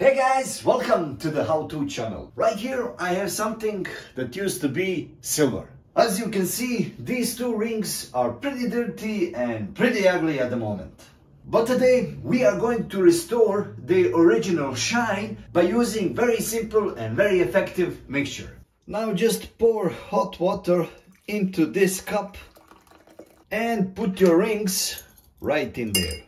Hey guys, welcome to the how-to channel. Right here I have something that used to be silver. As you can see, these two rings are pretty dirty and pretty ugly at the moment. But today we are going to restore the original shine by using very simple and very effective mixture. Now just pour hot water into this cup and put your rings right in there.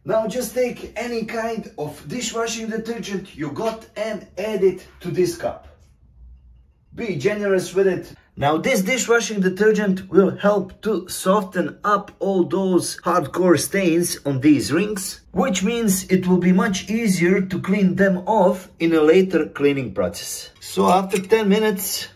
Now just take any kind of dishwashing detergent you got and add it to this cup. Be generous with it. Now this dishwashing detergent will help to soften up all those hardcore stains on these rings, which means it will be much easier to clean them off in a later cleaning process. So after 10 minutes,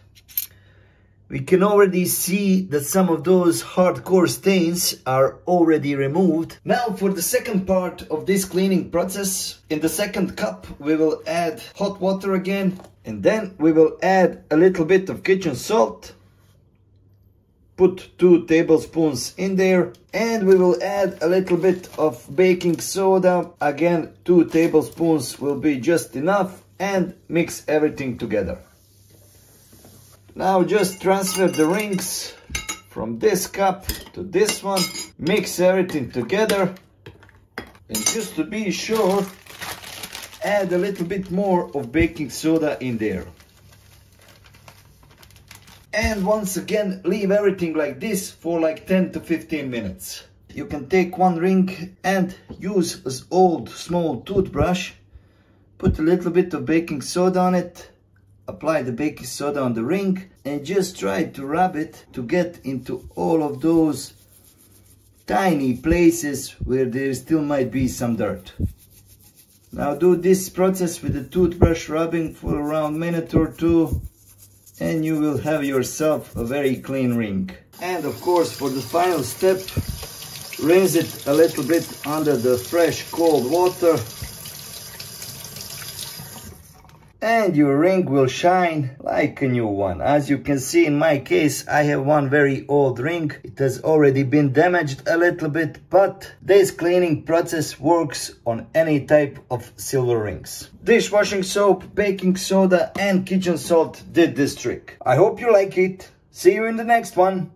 we can already see that some of those hardcore stains are already removed. Now for the second part of this cleaning process, in the second cup we will add hot water again, and then we will add a little bit of kitchen salt. Put 2 tablespoons in there, and we will add a little bit of baking soda. Again, 2 tablespoons will be just enough, and mix everything together. Now just transfer the rings from this cup to this one, mix everything together, and just to be sure, add a little bit more of baking soda in there. And once again, leave everything like this for like 10 to 15 minutes. You can take one ring and use an old small toothbrush, put a little bit of baking soda on it, apply the baking soda on the ring, and just try to rub it to get into all of those tiny places where there still might be some dirt. Now do this process with the toothbrush rubbing for around a minute or two, and you will have yourself a very clean ring. And of course, for the final step, rinse it a little bit under the fresh cold water, and your ring will shine like a new one. As you can see, in my case, I have one very old ring. It has already been damaged a little bit, but this cleaning process works on any type of silver rings. Dishwashing soap, baking soda and kitchen salt did this trick. I hope you like it. See you in the next one.